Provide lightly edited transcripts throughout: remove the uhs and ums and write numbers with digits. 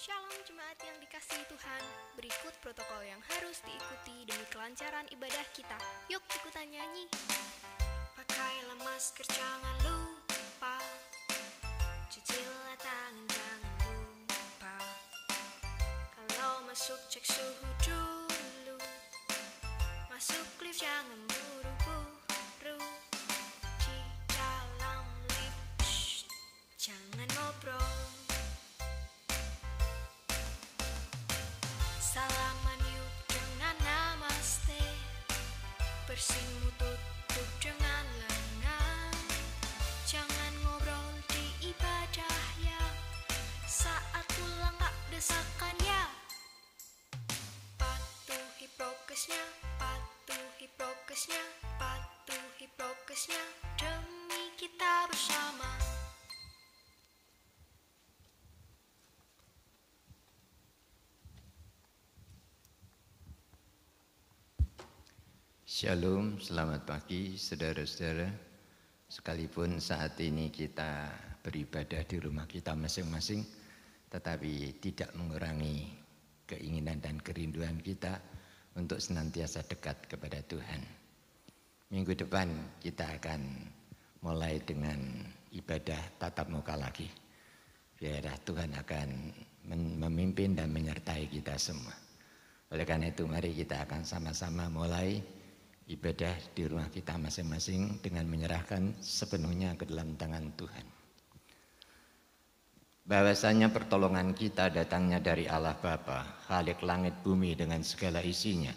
Shalom jemaat yang dikasihi Tuhan. Berikut protokol yang harus diikuti demi kelancaran ibadah kita. Yuk ikutan nyanyi. Pakailah masker, jangan lupa. Cucilah tangan, jangan lupa. Kalau masuk cek suhu dulu. Masuk lift jangan buru-buru. Di dalam lift jangan ngobrol. Salaman yuk dengan namaste. Bersimu tutup dengan lengan. Jangan ngobrol di ibadah ya. Saat pulang gak desakan ya. Patuhi prokesnya, patuhi prokesnya, patuhi prokesnya. Demi kita bersama. Shalom, selamat pagi saudara-saudara. Sekalipun saat ini kita beribadah di rumah kita masing-masing, tetapi tidak mengurangi keinginan dan kerinduan kita untuk senantiasa dekat kepada Tuhan. Minggu depan kita akan mulai dengan ibadah tatap muka lagi. Biarlah Tuhan akan memimpin dan menyertai kita semua. Oleh karena itu mari kita akan sama-sama mulai ibadah di rumah kita masing-masing dengan menyerahkan sepenuhnya ke dalam tangan Tuhan. Bahwasanya pertolongan kita datangnya dari Allah Bapa, Khalik langit bumi dengan segala isinya,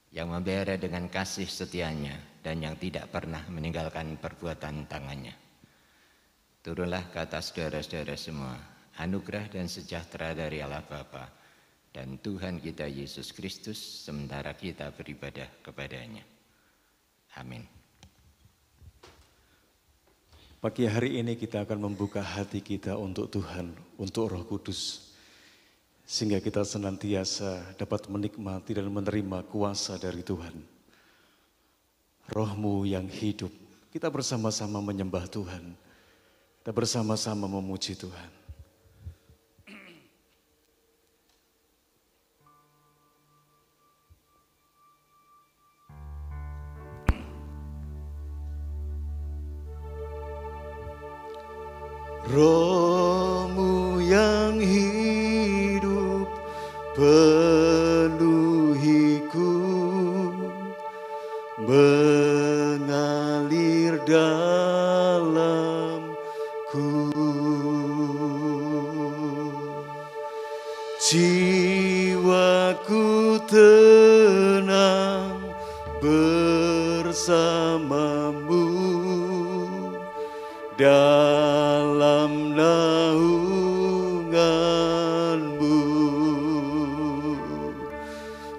yang memelihara dengan kasih setianya dan yang tidak pernah meninggalkan perbuatan tangannya. Turunlah ke atas saudara-saudara semua, anugerah dan sejahtera dari Allah Bapa dan Tuhan kita Yesus Kristus sementara kita beribadah kepadanya. Amin. Pagi hari ini kita akan membuka hati kita untuk Tuhan, untuk Roh Kudus. Sehingga kita senantiasa dapat menikmati dan menerima kuasa dari Tuhan. Roh-Mu yang hidup, kita bersama-sama menyembah Tuhan. Kita bersama-sama memuji Tuhan. Roh-Mu yang hidup penuhiku, mengalir dalamku. Jiwaku tenang bersamamu dalam naungan-Mu.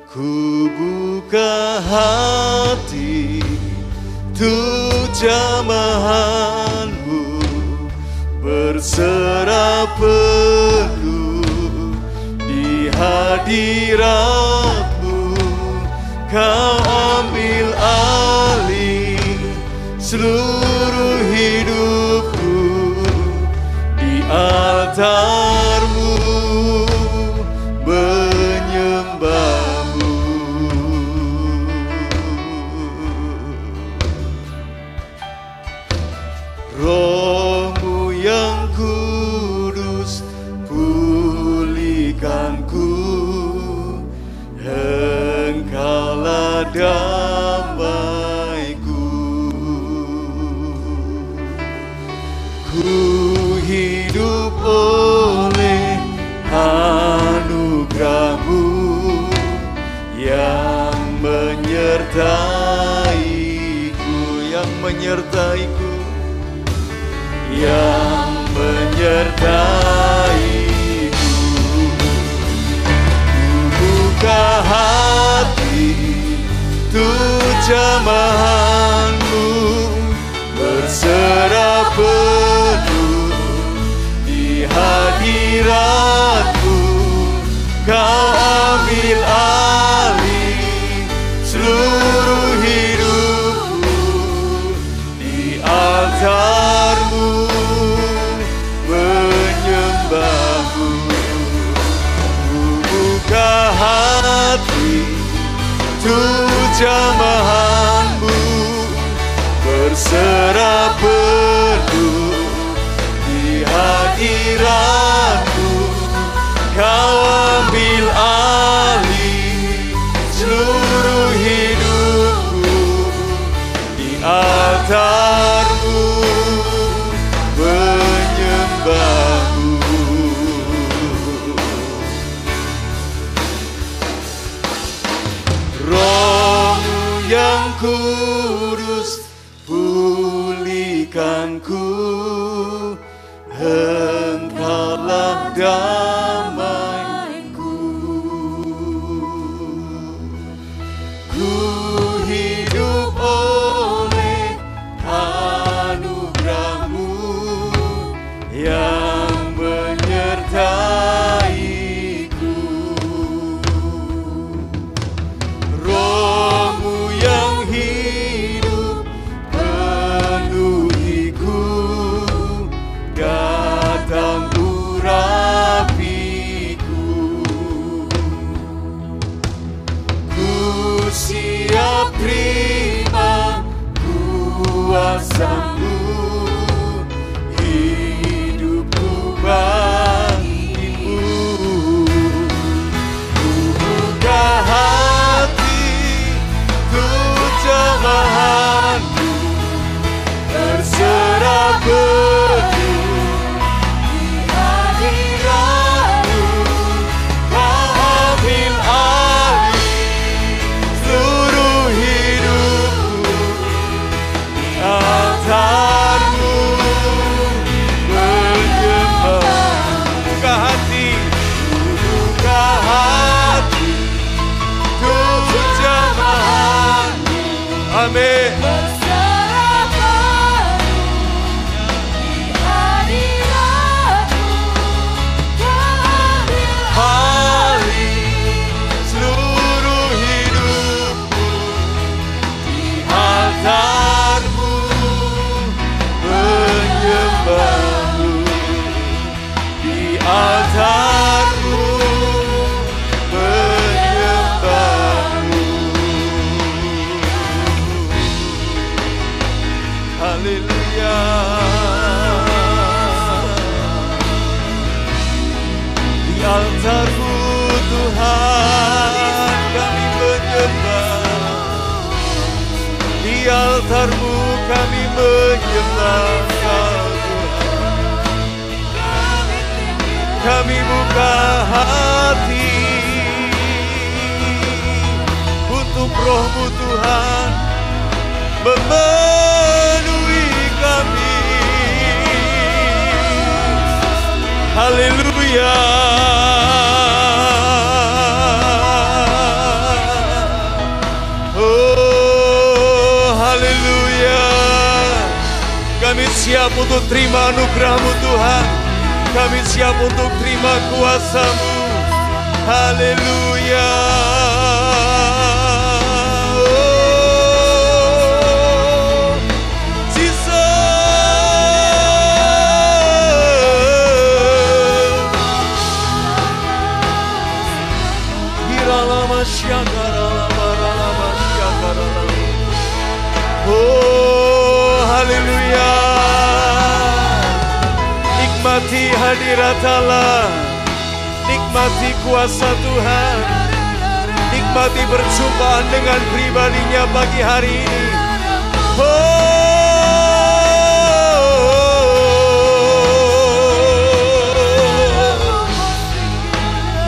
Ku buka hati untuk jamahan-Mu, berserah penuh di hadirat-Mu. Kau ambil alih seluruh hidupku di altar-Mu, menyembah-Mu. Roh-Mu yang kudus pulihkanku, Engkaulah damaiku. Ku hidup oleh anugerah-Mu yang menyertaiku, yang menyertaiku, yang menyertaiku. Ku buka hati untuk jamahan-Mu, berserah penuh di hadirat-Mu. Kau ambil alih seluruh hidupku di altar-Mu. Untuk jamahanmu berserah penuh di hadiratmu. Kau ambil alih seluruh hidupku, di altarmu menyembahmu. Roh-Mu yang kudus pulihkanku, Engkaulah damaiku. Ku hidup oleh anugerah-Mu yang menyertaiku. Roh-Mu yang hidup penuhiku, datang urapiku. Ku siap terima kuasa-Mu, hidupku bagimu. Ku buka hati untuk jamahan-Mu, berserah penuh di hadirat-Mu. Kau ambil alih seluruh hidupku, di altar-Mu menyembah. Buka hati, buka hati untuk jamahan-Mu. Amin. Alih seluruh hidupku, di altar-Mu menyembahmu, di altar-Mu menyembahmu. Haleluya. Di altar-Mu Tuhan kami menyembah, di altar-Mu kami menyembah Kau Tuhan. Kami buka hati untuk Roh-Mu Tuhan memenuhi kami. Haleluya. Oh, haleluya. Kami siap untuk terima anugerah-Mu Tuhan. Kami siap untuk terima kuasa-Mu. Haleluya. Oh, Jesus. Hiralama syakaralama ralama syakaralama. Oh, haleluya. Nikmati hadirat Allah, nikmati kuasa Tuhan, nikmati perjumpaan dengan pribadinya pagi hari ini.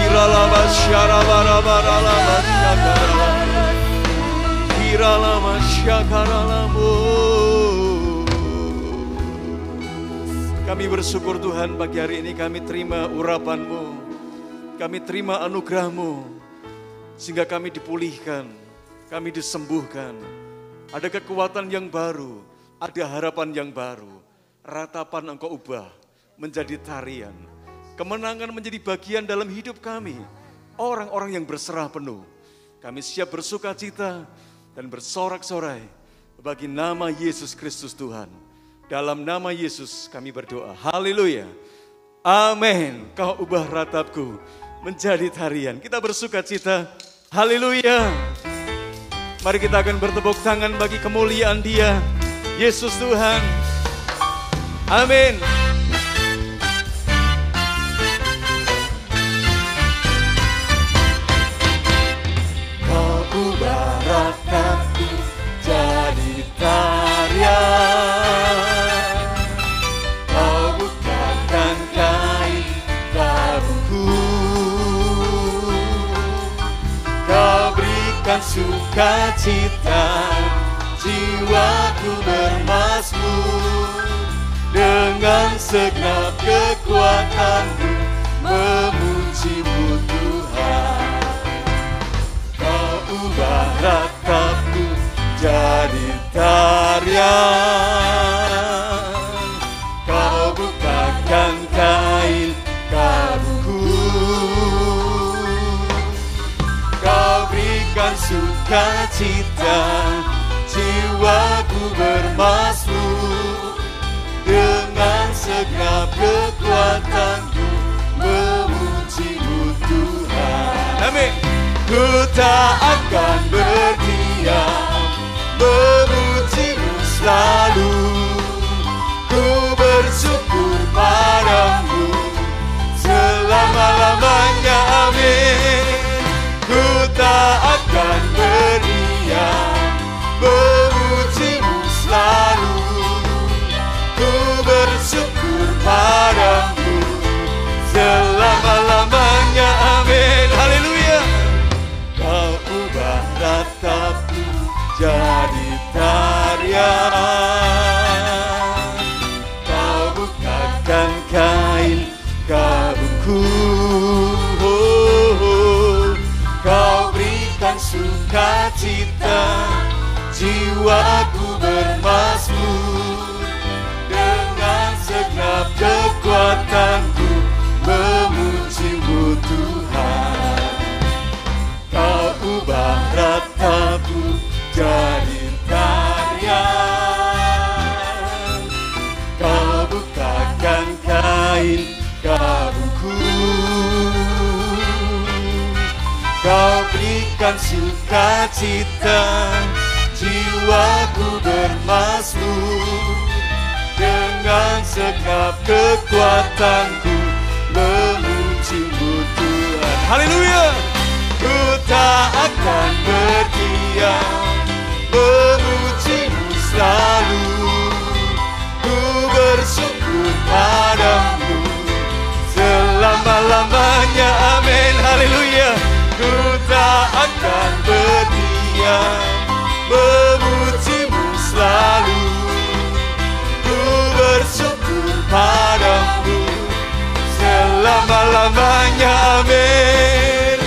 Kiralama syarabarabaralam syakaralam, kiralama syakaralam. Kami bersyukur Tuhan pagi hari ini kami terima urapan-Mu, kami terima anugerah-Mu, sehingga kami dipulihkan, kami disembuhkan. Ada kekuatan yang baru, ada harapan yang baru, ratapan Engkau ubah menjadi tarian. Kemenangan menjadi bagian dalam hidup kami, orang-orang yang berserah penuh. Kami siap bersuka cita dan bersorak-sorai bagi nama Yesus Kristus Tuhan. Dalam nama Yesus kami berdoa. Haleluya. Amin. Kau ubah ratapku menjadi tarian. Kita bersuka cita. Haleluya. Mari kita akan bertepuk tangan bagi kemuliaan Dia. Yesus Tuhan. Amin. Kau ubah rataku jadi tarian. Kau bukakan kain kabuku. Kau berikan sukacita, jiwaku bermazmur. Dengan segenap kekuatanmu memuji-Mu Tuhan. Kau ubah ratapku jadi tarian. Kau bukakan kain kabuku. Kau berikan sukacita, jiwaku bermazmur. Dengan segenap kekuatanku memuji-Mu Tuhan. Amin. Ku tak akan berdiam, memuji-Mu selalu. Ku bersyukur padamu selama-lamanya. Amin. Ku tak akan berdiam, memuji-Mu selalu. Ku bersyukur padamu selama-lamanya. Amin. Haleluya. Kau ubah ratapku jadi tarian. Kau bukakan kain kabuku. Kau berikan sukacita, jiwaku bermazmur. Dengan segenap kekuatanku memuji-Mu Tuhan. Kau ubah ratapku jadi tarian. Kau bukakan kain kabuku. Kau berikan sukacita, jiwaku bermazmur. Dengan segenap kekuatanku memuji-Mu Tuhan. Haleluya. Ku tak akan berdiam, memuji-Mu selalu. Ku bersyukur padamu selama-lamanya. Amin. Haleluya. Ku tak akan berdiam, memuji-Mu selalu. Ku bersyukur padamu selama-lamanya. Amin.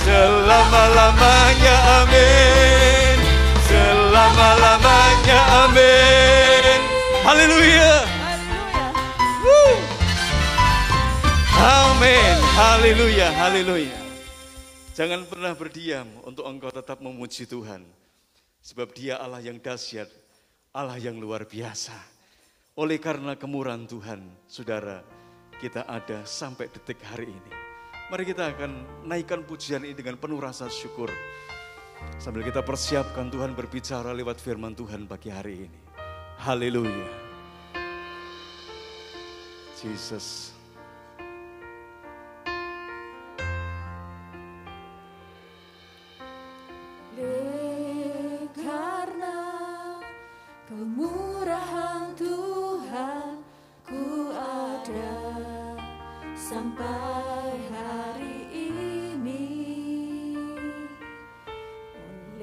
Selama-lamanya. Amin. Selama-lamanya. Amin. Haleluya. Amin. Haleluya. Haleluya. Jangan pernah berdiam untuk engkau tetap memuji Tuhan. Sebab Dia Allah yang dahsyat, Allah yang luar biasa. Oleh karena kemurahan Tuhan, saudara, kita ada sampai detik hari ini. Mari kita akan naikkan pujian ini dengan penuh rasa syukur. Sambil kita persiapkan Tuhan berbicara lewat firman Tuhan pagi hari ini. Haleluya. Jesus. Karena kemurahan Tuhan, ku ada sampai hari ini.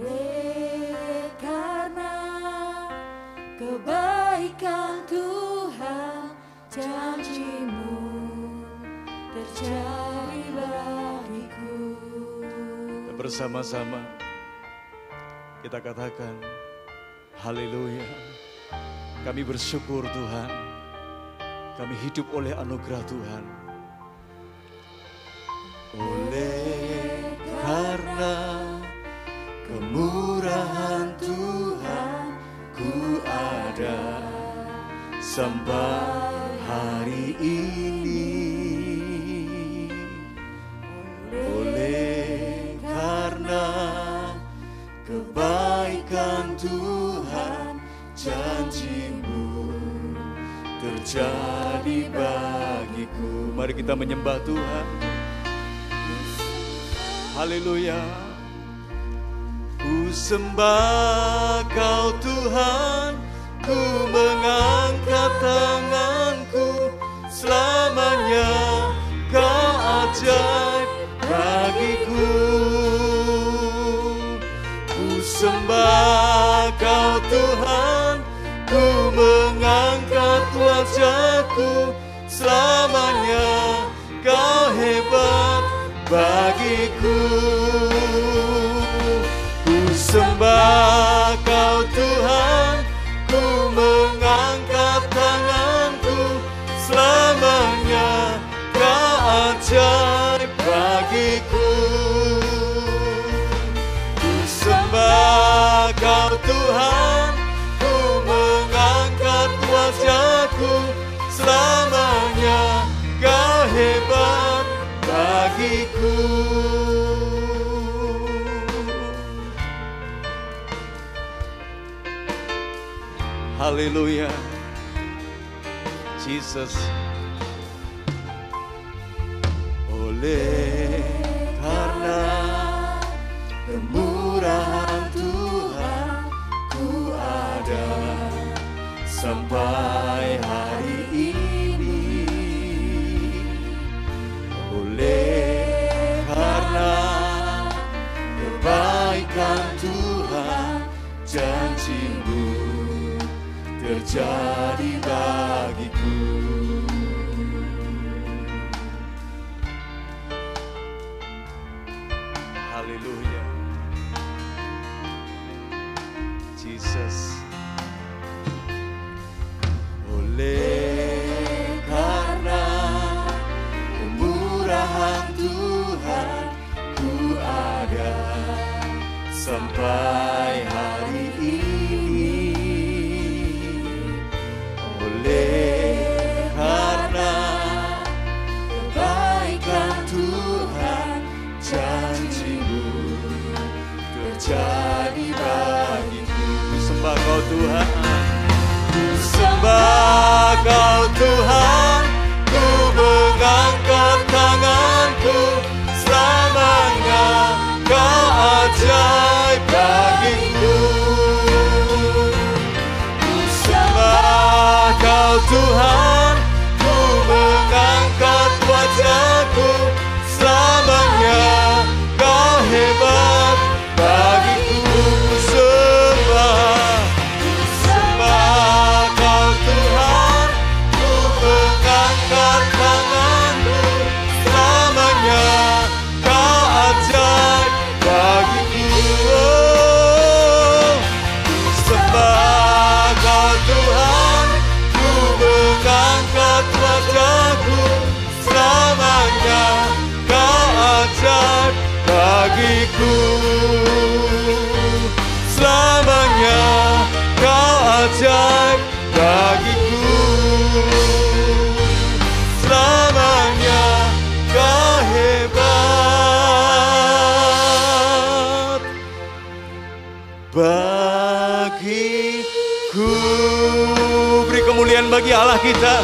Oleh karena kebaikan Tuhan, janji-Mu terjadi bagiku. Dan bersama-sama kita katakan, haleluya. Kami bersyukur Tuhan, kami hidup oleh anugerah Tuhan. Oleh karena kemurahan Tuhan, ku ada sampai hari ini. Oleh karena kebaikan Mari kita menyembah Tuhan. Haleluya. Ku sembah Kau Tuhan, ku mengangkat tanganku, selamanya Kau ajaib bagiku. Ku sembah Kau Tuhan, ku mengangkat wajahku, selamanya Kau hebat bagiku. Ku sembah Kau Tuhan, ku mengangkat tanganku, selamanya Kau ajaib bagiku. Ku sembah Kau Tuhan, ku mengangkat wajahku, selamanya Kau hebat bagiku. Haleluya, Jesus. Oleh karena kemurahan Tuhan, ku ada sampai hari ini. Oleh karena kebaikan Tuhan, janji-Mu terjadi bagiku. Haleluya, Jesus. Oleh karena kemurahan Tuhan, ku ada sampai hari ini. Oleh karena kebaikan Tuhan, janji-Mu terjadi bagiku. Ku sembah Kau Tuhan, ku sembah Kau Tuhan, ku mengangkat tanganku, selamanya Kau ajaib bagiku. Ku sembah Kau Tuhan, ku mengangkat wajahku, selamanya Kau hebat bagiku. Ku sembah Kau Tuhan, ku mengangkat tanganku, selamanya Kau ajaib bagiku. Ku sembah Kau Tuhan, ku mengangkat wajahku, selamanya Kau ajaib bagiku. Selamanya Kau ajaib bagiku. Selamanya Kau hebat bagiku. Beri kemuliaan bagi Allah kita,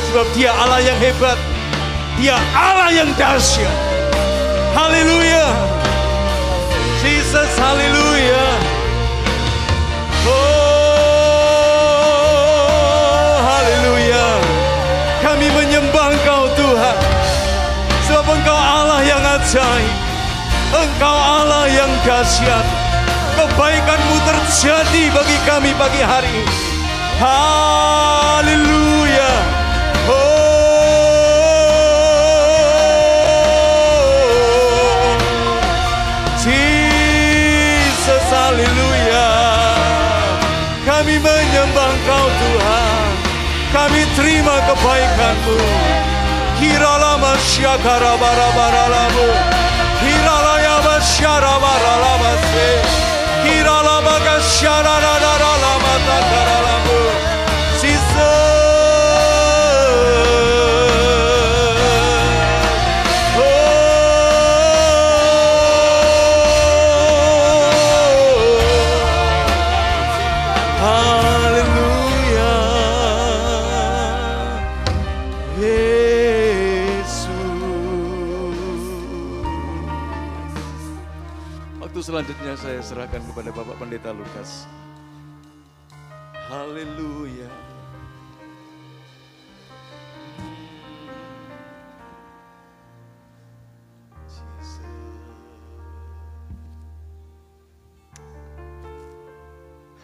sebab Dia Allah yang hebat, Dia Allah yang dahsyat. Haleluya, Jesus, haleluya. Oh, haleluya. Kami menyembah Engkau Tuhan, sebab Engkau Allah yang ajaib, Engkau Allah yang dahsyat. Kebaikan-Mu terjadi bagi kami pagi hari ini. Haleluya. Jesus, haleluya. Kami menyembah Engkau Tuhan, kami terima kebaikan-Mu. Kiralama syakara bara-bara-lamu, kiralaya basyara-bara-lamase, kiralama kasyara-ra-ra-ra-lama takara-lamu. Jesus. Haleluya. Hey. Untuk selanjutnya saya serahkan kepada Bapak Pendeta Lukas. Haleluya.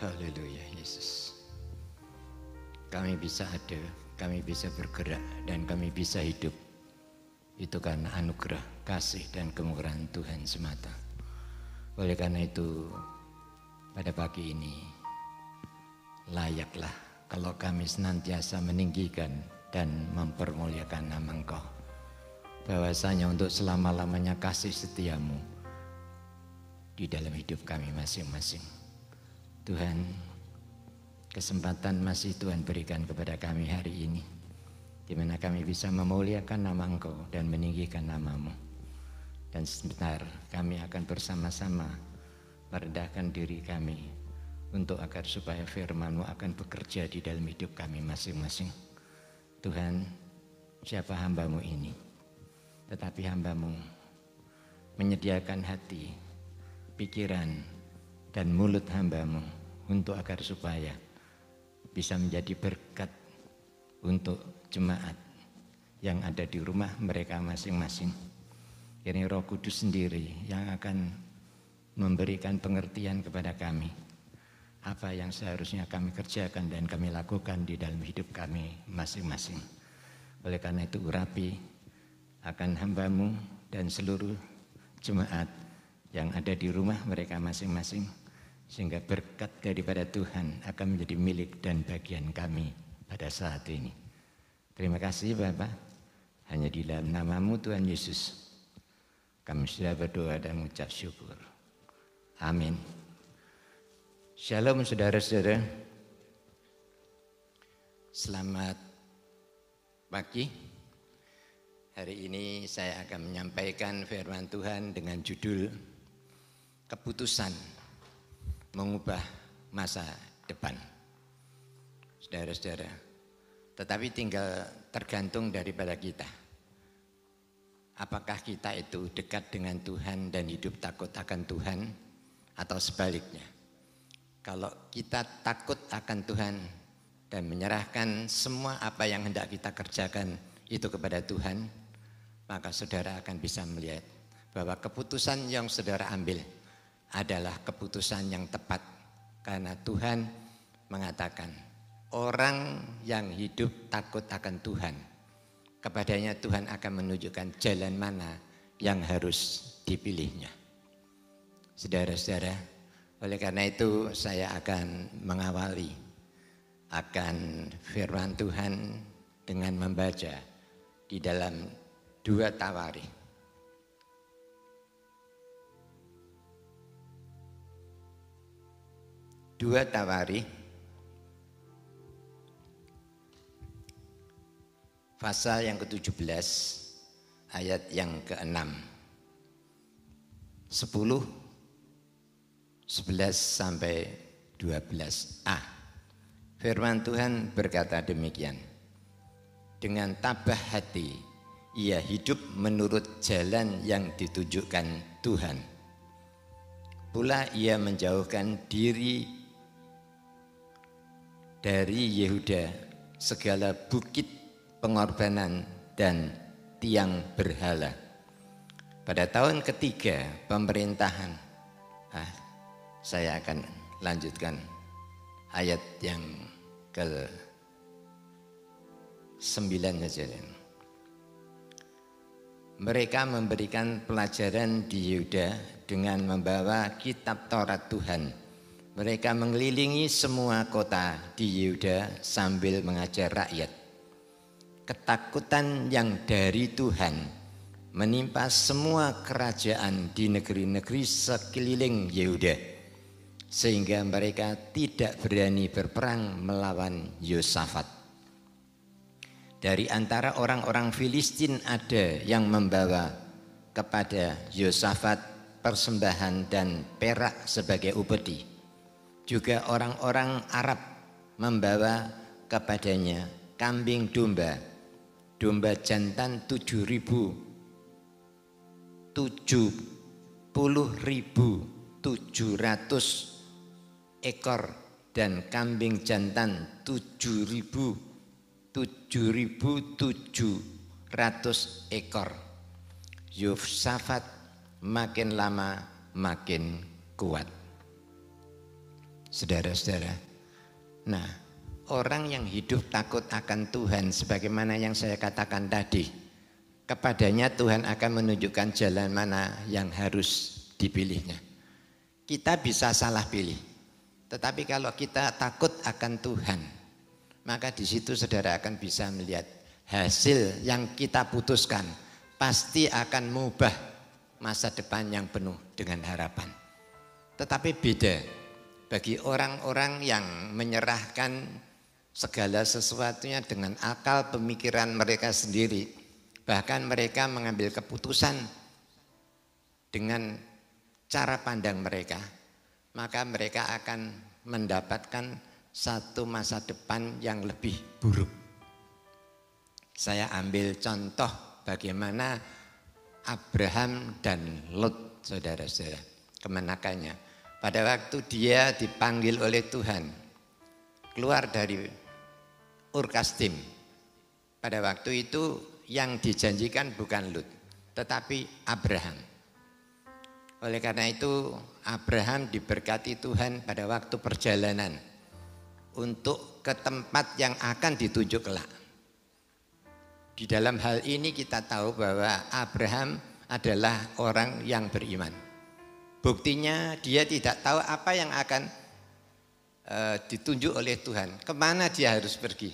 Haleluya Yesus. Kami bisa ada, kami bisa bergerak, dan kami bisa hidup. Itu karena anugerah, kasih, dan kemurahan Tuhan semata. Oleh karena itu, pada pagi ini, layaklah kalau kami senantiasa meninggikan dan mempermuliakan nama Engkau. Bahwasanya untuk selama-lamanya kasih setiamu di dalam hidup kami masing-masing. Tuhan, kesempatan masih Tuhan berikan kepada kami hari ini, di mana kami bisa memuliakan nama Engkau dan meninggikan nama-Mu. Dan sebentar kami akan bersama-sama merendahkan diri kami untuk agar supaya firman-Mu akan bekerja di dalam hidup kami masing-masing. Tuhan, siapa hamba-Mu ini? Tetapi hamba-Mu menyediakan hati, pikiran, dan mulut hamba-Mu untuk agar supaya bisa menjadi berkat untuk jemaat yang ada di rumah mereka masing-masing. Ini Roh Kudus sendiri yang akan memberikan pengertian kepada kami apa yang seharusnya kami kerjakan dan kami lakukan di dalam hidup kami masing-masing. Oleh karena itu urapi akan hamba-Mu dan seluruh jemaat yang ada di rumah mereka masing-masing, sehingga berkat daripada Tuhan akan menjadi milik dan bagian kami pada saat ini. Terima kasih Bapak, hanya di dalam nama-Mu Tuhan Yesus kami sudah berdoa dan mengucap syukur. Amin. Shalom saudara-saudara. Selamat pagi. Hari ini saya akan menyampaikan firman Tuhan dengan judul keputusan mengubah masa depan. Saudara-saudara, tetapi tinggal tergantung daripada kita. Apakah kita itu dekat dengan Tuhan dan hidup takut akan Tuhan, atau sebaliknya? Kalau kita takut akan Tuhan dan menyerahkan semua apa yang hendak kita kerjakan itu kepada Tuhan, maka saudara akan bisa melihat bahwa keputusan yang saudara ambil adalah keputusan yang tepat. Karena Tuhan mengatakan, orang yang hidup takut akan Tuhan, kepadanya Tuhan akan menunjukkan jalan mana yang harus dipilihnya. Saudara-saudara, oleh karena itu saya akan mengawali akan firman Tuhan dengan membaca di dalam 2 Tawarikh. 2 Tawarikh pasal yang ke-17 ayat yang ke-6, 10, 11 sampai 12a. Firman Tuhan berkata demikian. Dengan tabah hati ia hidup menurut jalan yang ditunjukkan Tuhan. Pula ia menjauhkan diri dari Yehuda segala bukit pengorbanan dan tiang berhala. Pada tahun ketiga pemerintahan, saya akan lanjutkan ayat yang ke-9 saja. Mereka memberikan pelajaran di Yehuda dengan membawa kitab Taurat Tuhan. Mereka mengelilingi semua kota di Yehuda sambil mengajar rakyat. Ketakutan yang dari Tuhan menimpa semua kerajaan di negeri-negeri sekeliling Yehuda, sehingga mereka tidak berani berperang melawan Yosafat. Dari antara orang-orang Filistin ada yang membawa kepada Yosafat persembahan dan perak sebagai upeti. Juga orang-orang Arab membawa kepadanya kambing domba jantan 70.000 700 ekor dan kambing jantan 7.700 ekor. Yosafat makin lama makin kuat. Saudara-saudara, nah orang yang hidup takut akan Tuhan sebagaimana yang saya katakan tadi, kepadanya Tuhan akan menunjukkan jalan mana yang harus dipilihnya. Kita bisa salah pilih, tetapi kalau kita takut akan Tuhan, maka di situ saudara akan bisa melihat hasil yang kita putuskan pasti akan mengubah masa depan yang penuh dengan harapan. Tetapi beda bagi orang-orang yang menyerahkan segala sesuatunya dengan akal pemikiran mereka sendiri. Bahkan mereka mengambil keputusan dengan cara pandang mereka. Maka mereka akan mendapatkan satu masa depan yang lebih buruk. Saya ambil contoh bagaimana Abraham dan Lot, saudara-saudara, kemenakannya. Pada waktu dia dipanggil oleh Tuhan keluar dari Ur Kasdim, pada waktu itu yang dijanjikan bukan Lut, tetapi Abraham. Oleh karena itu Abraham diberkati Tuhan pada waktu perjalanan untuk ke tempat yang akan ditunjuk kelak. Di dalam hal ini kita tahu bahwa Abraham adalah orang yang beriman. Buktinya dia tidak tahu apa yang akan ditunjuk oleh Tuhan, kemana dia harus pergi.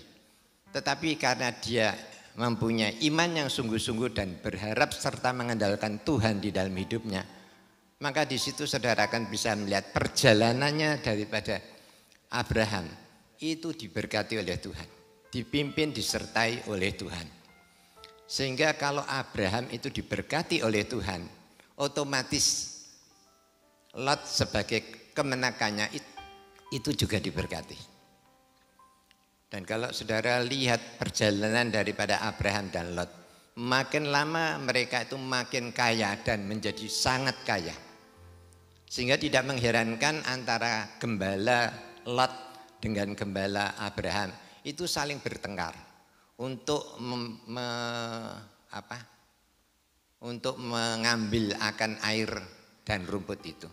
Tetapi karena dia mempunyai iman yang sungguh-sungguh dan berharap serta mengandalkan Tuhan di dalam hidupnya, maka di situ saudara akan bisa melihat perjalanannya daripada Abraham itu diberkati oleh Tuhan, dipimpin, disertai oleh Tuhan. Sehingga kalau Abraham itu diberkati oleh Tuhan, otomatis Lot sebagai kemenakannya itu juga diberkati. Dan kalau saudara lihat perjalanan daripada Abraham dan Lot, makin lama mereka itu makin kaya dan menjadi sangat kaya. Sehingga tidak mengherankan antara gembala Lot dengan gembala Abraham itu saling bertengkar untuk mengambil akan air dan rumput itu.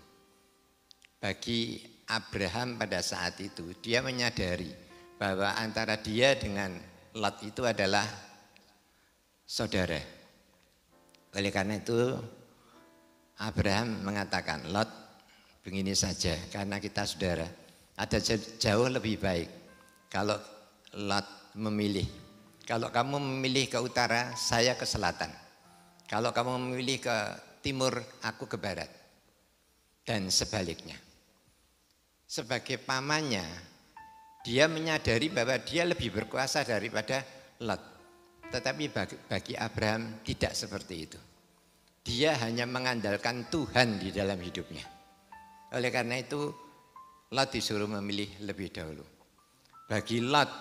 Bagi Abraham pada saat itu dia menyadari bahwa antara dia dengan Lot itu adalah saudara. Oleh karena itu Abraham mengatakan, Lot, begini saja karena kita saudara, ada jauh lebih baik kalau Lot memilih. Kalau kamu memilih ke utara, saya ke selatan. Kalau kamu memilih ke timur, aku ke barat. Dan sebaliknya. Sebagai pamannya, dia menyadari bahwa dia lebih berkuasa daripada Lot. Tetapi bagi Abraham tidak seperti itu. Dia hanya mengandalkan Tuhan di dalam hidupnya. Oleh karena itu, Lot disuruh memilih lebih dahulu. Bagi Lot,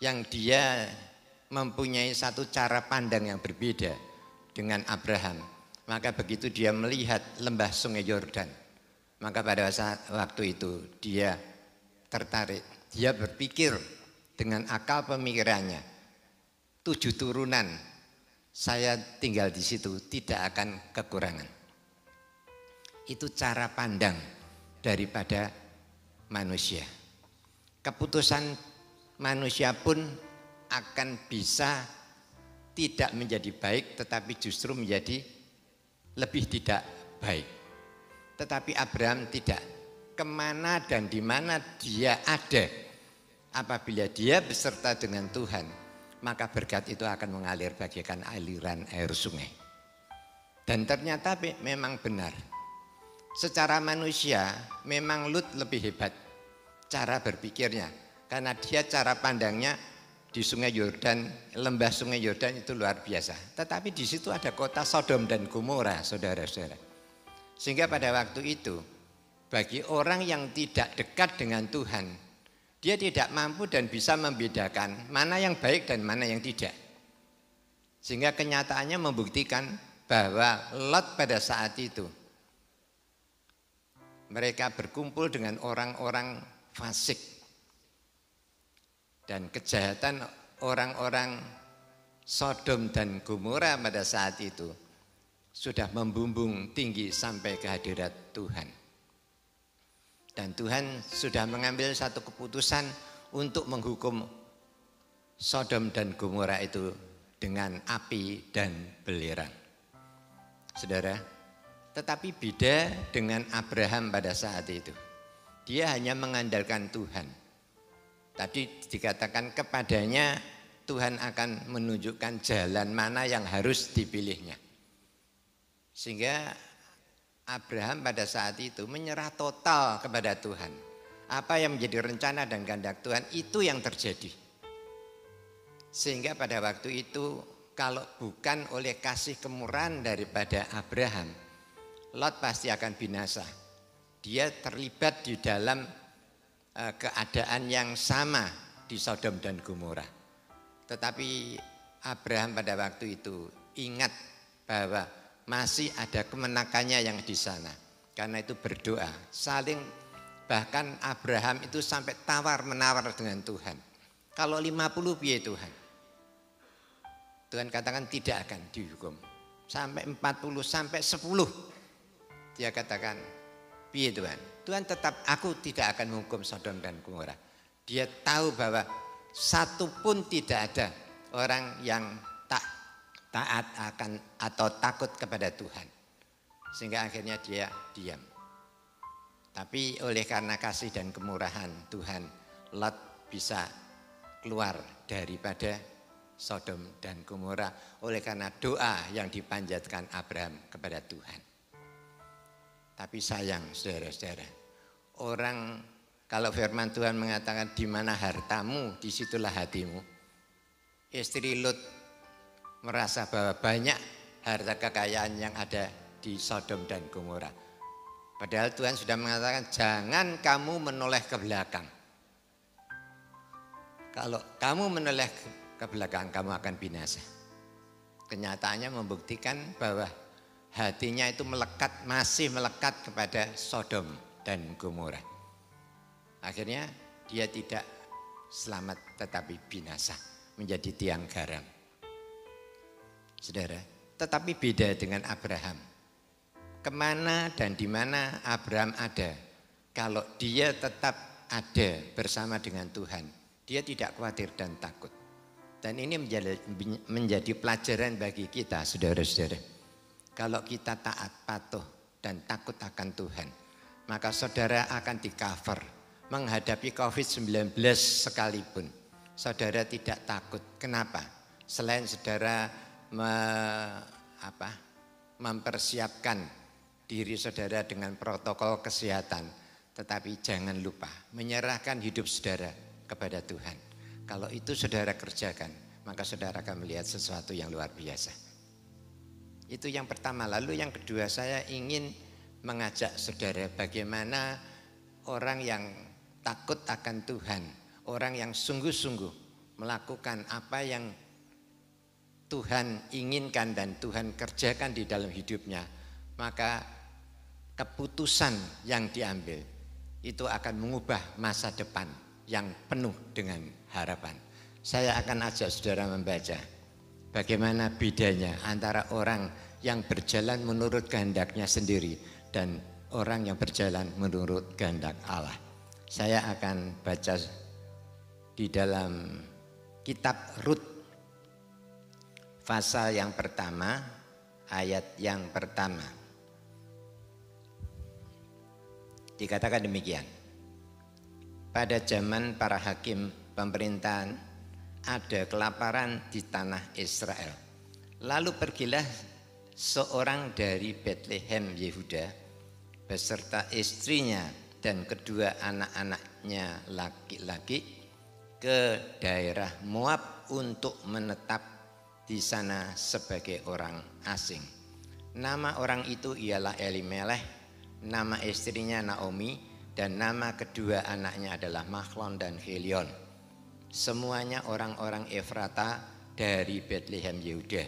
yang dia mempunyai satu cara pandang yang berbeda dengan Abraham, maka begitu dia melihat lembah sungai Yordan, maka pada saat waktu itu dia tertarik, dia berpikir dengan akal pemikirannya, 7 turunan saya tinggal di situ tidak akan kekurangan. Itu cara pandang daripada manusia. Keputusan manusia pun akan bisa tidak menjadi baik, tetapi justru menjadi lebih tidak baik. Tetapi Abraham tidak. Kemana dan di mana dia ada, apabila dia beserta dengan Tuhan, maka berkat itu akan mengalir bagaikan aliran air sungai. Dan ternyata memang benar. Secara manusia memang Lut lebih hebat cara berpikirnya. Karena dia cara pandangnya di sungai Yordan, lembah sungai Yordan itu luar biasa. Tetapi di situ ada kota Sodom dan Gomora, saudara-saudara. Sehingga pada waktu itu, bagi orang yang tidak dekat dengan Tuhan, dia tidak mampu dan bisa membedakan mana yang baik dan mana yang tidak. Sehingga kenyataannya membuktikan bahwa Lot pada saat itu mereka berkumpul dengan orang-orang fasik. Dan kejahatan orang-orang Sodom dan Gomora pada saat itu sudah membumbung tinggi sampai ke hadirat Tuhan. Dan Tuhan sudah mengambil satu keputusan untuk menghukum Sodom dan Gomora itu dengan api dan belerang. Saudara, tetapi beda dengan Abraham pada saat itu. Dia hanya mengandalkan Tuhan. Tadi dikatakan kepadanya Tuhan akan menunjukkan jalan mana yang harus dipilihnya. Sehingga Abraham pada saat itu menyerah total kepada Tuhan. Apa yang menjadi rencana dan kehendak Tuhan itu yang terjadi. Sehingga pada waktu itu kalau bukan oleh kasih kemurahan daripada Abraham, Lot pasti akan binasa. Dia terlibat di dalam keadaan yang sama di Sodom dan Gomora. Tetapi Abraham pada waktu itu ingat bahwa masih ada kemenakannya yang di sana. Karena itu berdoa, saling, bahkan Abraham itu sampai tawar-menawar dengan Tuhan. Kalau 50 piye Tuhan? Tuhan katakan tidak akan dihukum. Sampai 40, sampai 10. Dia katakan, piye Tuhan? Tuhan tetap, aku tidak akan menghukum Sodom dan Gomora. Dia tahu bahwa satu pun tidak ada orang yang taat akan atau takut kepada Tuhan. Sehingga akhirnya dia diam. Tapi oleh karena kasih dan kemurahan Tuhan, Lot bisa keluar daripada Sodom dan Gomora oleh karena doa yang dipanjatkan Abraham kepada Tuhan. Tapi sayang saudara-saudara, orang kalau firman Tuhan mengatakan di mana hartamu, disitulah hatimu. Istri Lot merasa bahwa banyak harta kekayaan yang ada di Sodom dan Gomora. Padahal Tuhan sudah mengatakan jangan kamu menoleh ke belakang. Kalau kamu menoleh ke belakang kamu akan binasa. Kenyataannya membuktikan bahwa hatinya itu melekat, masih melekat kepada Sodom dan Gomora. Akhirnya dia tidak selamat tetapi binasa, menjadi tiang garam. Saudara, tetapi beda dengan Abraham. Kemana dan di mana Abraham ada, kalau dia tetap ada bersama dengan Tuhan, dia tidak khawatir dan takut. Dan ini menjadi pelajaran bagi kita, saudara-saudara. Kalau kita taat, patuh, dan takut akan Tuhan, maka saudara akan di-cover. Menghadapi COVID-19 sekalipun, saudara tidak takut. Kenapa? Selain saudara mempersiapkan diri saudara dengan protokol kesehatan, tetapi jangan lupa menyerahkan hidup saudara kepada Tuhan. Kalau itu saudara kerjakan, maka saudara akan melihat sesuatu yang luar biasa. Itu yang pertama. Lalu yang kedua, saya ingin mengajak saudara bagaimana orang yang takut akan Tuhan, orang yang sungguh-sungguh melakukan apa yang Tuhan inginkan dan Tuhan kerjakan di dalam hidupnya, maka keputusan yang diambil itu akan mengubah masa depan yang penuh dengan harapan. Saya akan ajak saudara membaca bagaimana bedanya antara orang yang berjalan menurut kehendaknya sendiri dan orang yang berjalan menurut kehendak Allah. Saya akan baca di dalam kitab Rut pasal yang pertama, ayat yang pertama. Dikatakan demikian. Pada zaman para hakim pemerintahan ada kelaparan di tanah Israel. Lalu pergilah seorang dari Bethlehem Yehuda beserta istrinya dan kedua anak-anaknya laki-laki ke daerah Moab untuk menetap di sana sebagai orang asing. Nama orang itu ialah Elimelech, nama istrinya Naomi, dan nama kedua anaknya adalah Mahlon dan Helion. Semuanya orang-orang Efrata dari Bethlehem Yehuda.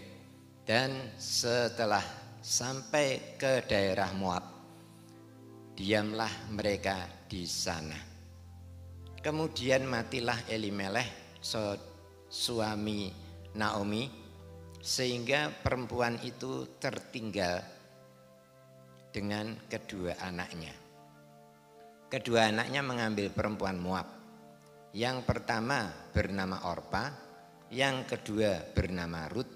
Dan setelah sampai ke daerah Moab, diamlah mereka di sana. Kemudian matilah Elimelech, suami Naomi, sehingga perempuan itu tertinggal dengan kedua anaknya. Kedua anaknya mengambil perempuan Moab. Yang pertama bernama Orpa, yang kedua bernama Rut,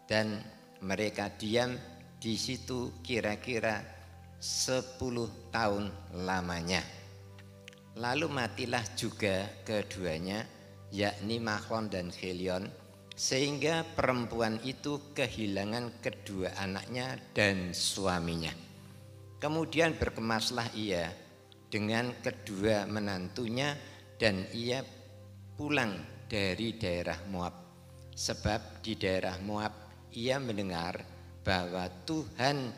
dan mereka diam di situ kira-kira 10 tahun lamanya. Lalu matilah juga keduanya, yakni Mahlon dan Chilion, sehingga perempuan itu kehilangan kedua anaknya dan suaminya. Kemudian berkemaslah ia dengan kedua menantunya, dan ia pulang dari daerah Moab, sebab di daerah Moab ia mendengar bahwa Tuhan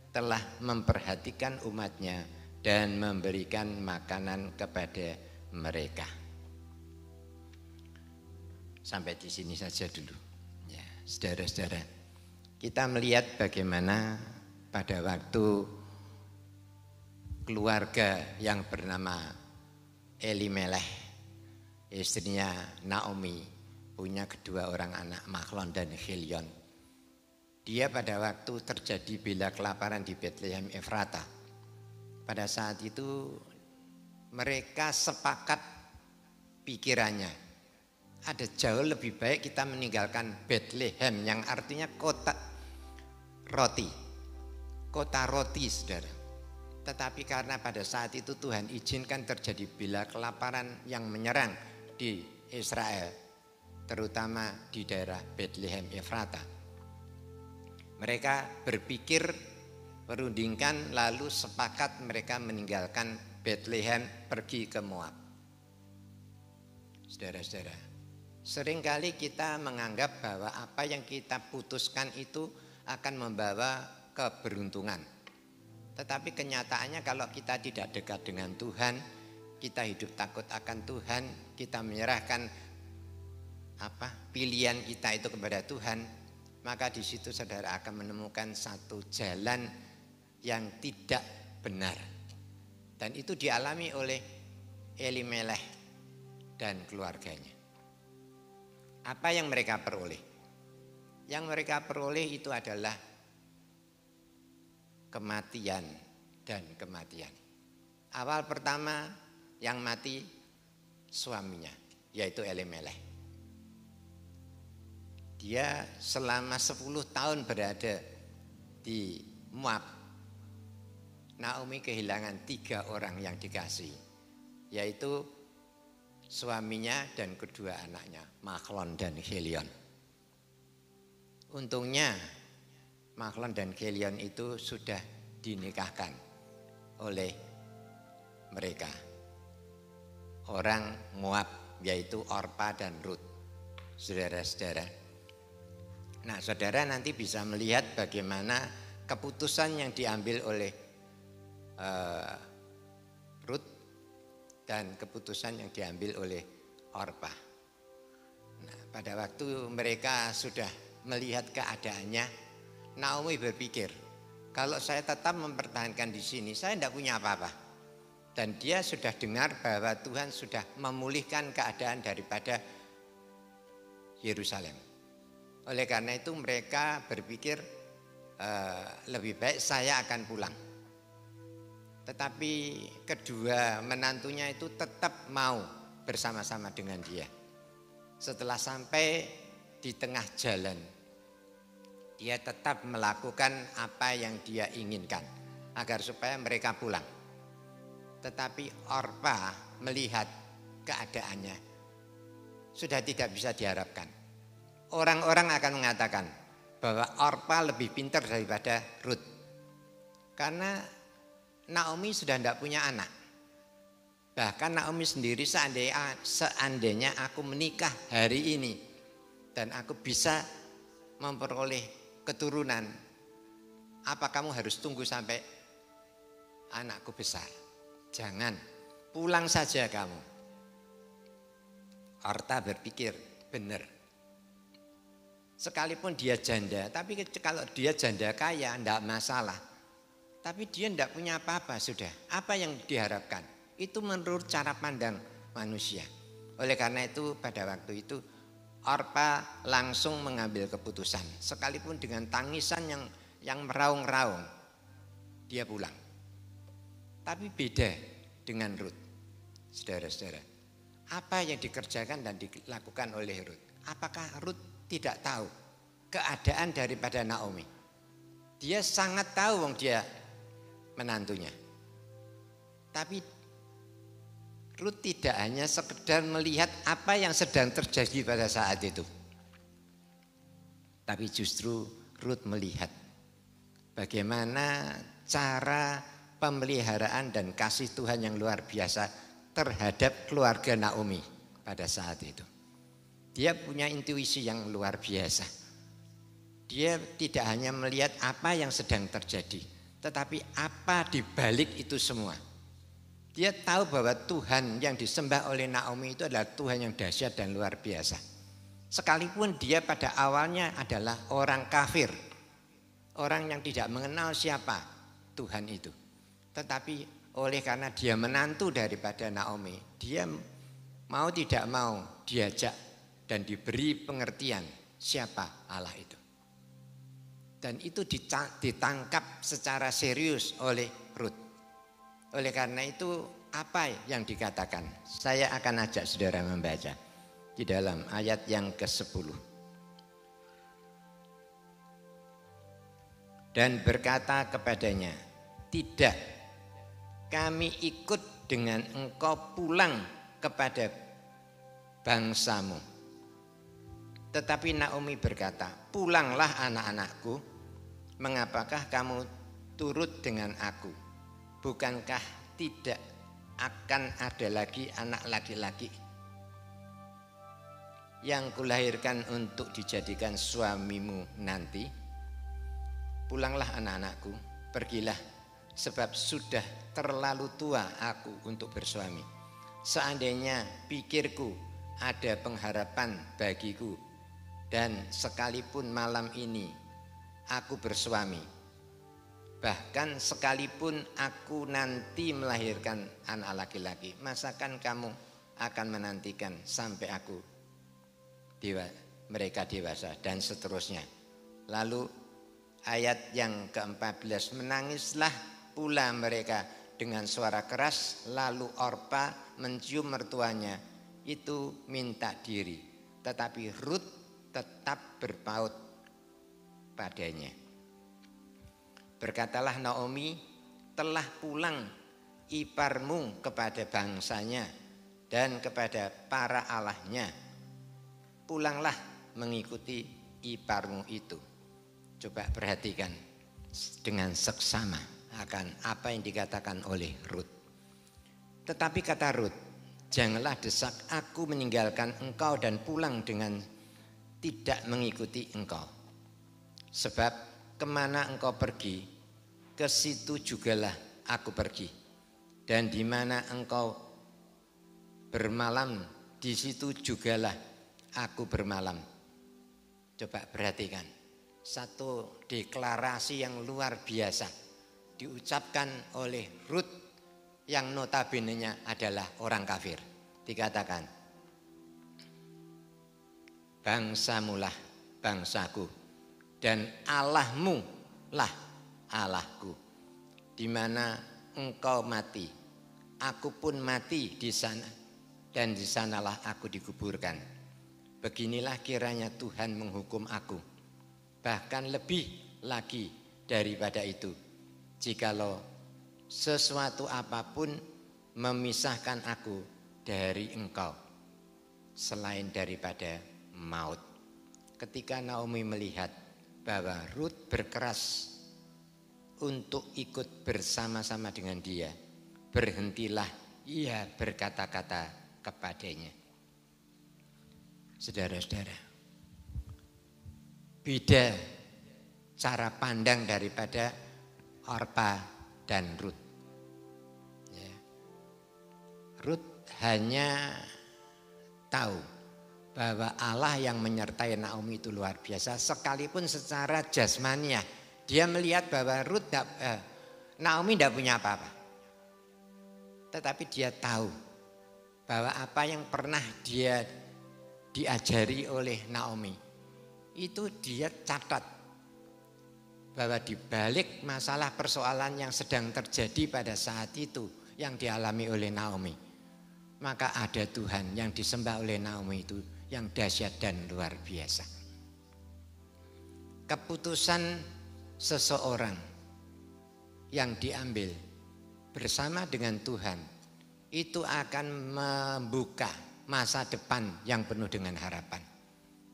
telah memperhatikan umatnya dan memberikan makanan kepada mereka. Sampai di sini saja dulu. Ya, saudara-saudara, kita melihat bagaimana pada waktu keluarga yang bernama Elimelech, istrinya Naomi, punya kedua orang anak Mahlon dan Chilion. Dia pada waktu terjadi bela kelaparan di Bethlehem Efrata. Pada saat itu mereka sepakat pikirannya, ada jauh lebih baik kita meninggalkan Bethlehem yang artinya kota roti, saudara. Tetapi karena pada saat itu Tuhan izinkan terjadi bela kelaparan yang menyerang di Israel, terutama di daerah Bethlehem Efrata. Mereka berpikir, perundingkan, lalu sepakat mereka meninggalkan Bethlehem pergi ke Moab. Saudara-saudara, seringkali kita menganggap bahwa apa yang kita putuskan itu akan membawa keberuntungan. Tetapi kenyataannya kalau kita tidak dekat dengan Tuhan, kita hidup takut akan Tuhan, kita menyerahkan pilihan kita itu kepada Tuhan, maka di situ saudara akan menemukan satu jalan yang tidak benar. Dan itu dialami oleh Elimelech dan keluarganya. Apa yang mereka peroleh? Yang mereka peroleh itu adalah kematian dan kematian. Awal pertama yang mati suaminya, yaitu Elimelech. Dia selama 10 tahun berada di Moab. Naomi kehilangan 3 orang yang dikasih, yaitu suaminya dan kedua anaknya, Mahlon dan Chilion. Untungnya Mahlon dan Chilion itu sudah dinikahkan oleh mereka, orang Moab, yaitu Orpa dan Rut. Saudara-saudara, nah saudara nanti bisa melihat bagaimana keputusan yang diambil oleh Rut dan keputusan yang diambil oleh Orpa. Nah, pada waktu mereka sudah melihat keadaannya, Naomi berpikir, kalau saya tetap mempertahankan di sini, saya tidak punya apa-apa. Dan dia sudah dengar bahwa Tuhan sudah memulihkan keadaan daripada Yerusalem. Oleh karena itu mereka berpikir lebih baik saya akan pulang. Tetapi kedua menantunya itu tetap mau bersama-sama dengan dia. Setelah sampai di tengah jalan, dia tetap melakukan apa yang dia inginkan agar supaya mereka pulang. Tetapi Orpa melihat keadaannya sudah tidak bisa diharapkan. Orang-orang akan mengatakan bahwa Orpa lebih pintar daripada Rut. Karena Naomi sudah tidak punya anak. Bahkan Naomi sendiri seandainya aku menikah hari ini dan aku bisa memperoleh keturunan, apa kamu harus tunggu sampai anakku besar? Jangan, pulang saja kamu. Orpa berpikir, benar. Sekalipun dia janda, tapi kalau dia janda kaya, tidak masalah. Tapi dia tidak punya apa-apa sudah. Apa yang diharapkan? Itu menurut cara pandang manusia. Oleh karena itu pada waktu itu Orpa langsung mengambil keputusan. Sekalipun dengan tangisan yang meraung-raung, dia pulang. Tapi beda dengan Rut, saudara-saudara. Apa yang dikerjakan dan dilakukan oleh Rut? Apakah Rut tidak tahu keadaan daripada Naomi? Dia sangat tahu wong dia menantunya. Tapi Rut tidak hanya sekedar melihat apa yang sedang terjadi pada saat itu. Tapi justru Rut melihat bagaimana cara pemeliharaan dan kasih Tuhan yang luar biasa terhadap keluarga Naomi pada saat itu. Dia punya intuisi yang luar biasa. Dia tidak hanya melihat apa yang sedang terjadi, tetapi apa di balik itu semua. Dia tahu bahwa Tuhan yang disembah oleh Naomi itu adalah Tuhan yang dahsyat dan luar biasa. Sekalipun dia pada awalnya adalah orang kafir, orang yang tidak mengenal siapa Tuhan itu. Tetapi oleh karena dia menantu daripada Naomi, dia mau tidak mau diajak dan diberi pengertian siapa Allah itu. Dan itu ditangkap secara serius oleh Rut. Oleh karena itu apa yang dikatakan? Saya akan ajak saudara membaca di dalam ayat yang ke-10. Dan berkata kepadanya, tidak, kami ikut dengan engkau pulang kepada bangsamu. Tetapi Naomi berkata, pulanglah anak-anakku, mengapakah kamu turut dengan aku? Bukankah tidak akan ada lagi anak laki-laki yang kulahirkan untuk dijadikan suamimu nanti? Pulanglah anak-anakku, pergilah, sebab sudah terlalu tua aku untuk bersuami. Seandainya pikirku ada pengharapan bagiku, dan sekalipun malam ini aku bersuami, bahkan sekalipun aku nanti melahirkan anak laki-laki, masakan kamu akan menantikan sampai aku mereka dewasa, dan seterusnya. Lalu ayat yang ke-14, menangislah pula mereka dengan suara keras, lalu Orpa mencium mertuanya itu minta diri, tetapi Rut tetap berpaut padanya. Berkatalah Naomi, telah pulang iparmu kepada bangsanya dan kepada para allahnya. Pulanglah mengikuti iparmu itu. Coba perhatikan dengan seksama akan apa yang dikatakan oleh Rut. Tetapi kata Rut, janganlah desak aku meninggalkan engkau dan pulang dengan tidak mengikuti engkau. Sebab kemana engkau pergi, ke situ jugalah aku pergi. Dan di mana engkau bermalam, di situ jugalah aku bermalam. Coba perhatikan, satu deklarasi yang luar biasa diucapkan oleh Rut yang notabene-nya adalah orang kafir. Dikatakan, bangsamulah bangsaku, dan Allahmu lah Allahku. Di mana engkau mati, aku pun mati di sana, dan di sanalah aku dikuburkan. Beginilah kiranya Tuhan menghukum aku, bahkan lebih lagi daripada itu, jikalau sesuatu apapun memisahkan aku dari engkau, selain daripada maut. Ketika Naomi melihat bahwa Rut berkeras untuk ikut bersama-sama dengan dia, berhentilah ia berkata-kata kepadanya. Saudara-saudara, beda cara pandang daripada Orpa dan Rut. Ya. Rut hanya tahu bahwa Allah yang menyertai Naomi itu luar biasa, sekalipun secara jasmaniah dia melihat bahwa Naomi tidak punya apa-apa. Tetapi dia tahu bahwa apa yang pernah dia diajari oleh Naomi, itu dia catat bahwa di balik masalah persoalan yang sedang terjadi pada saat itu yang dialami oleh Naomi, maka ada Tuhan yang disembah oleh Naomi itu yang dahsyat dan luar biasa. Keputusan seseorang yang diambil bersama dengan Tuhan itu akan membuka masa depan yang penuh dengan harapan.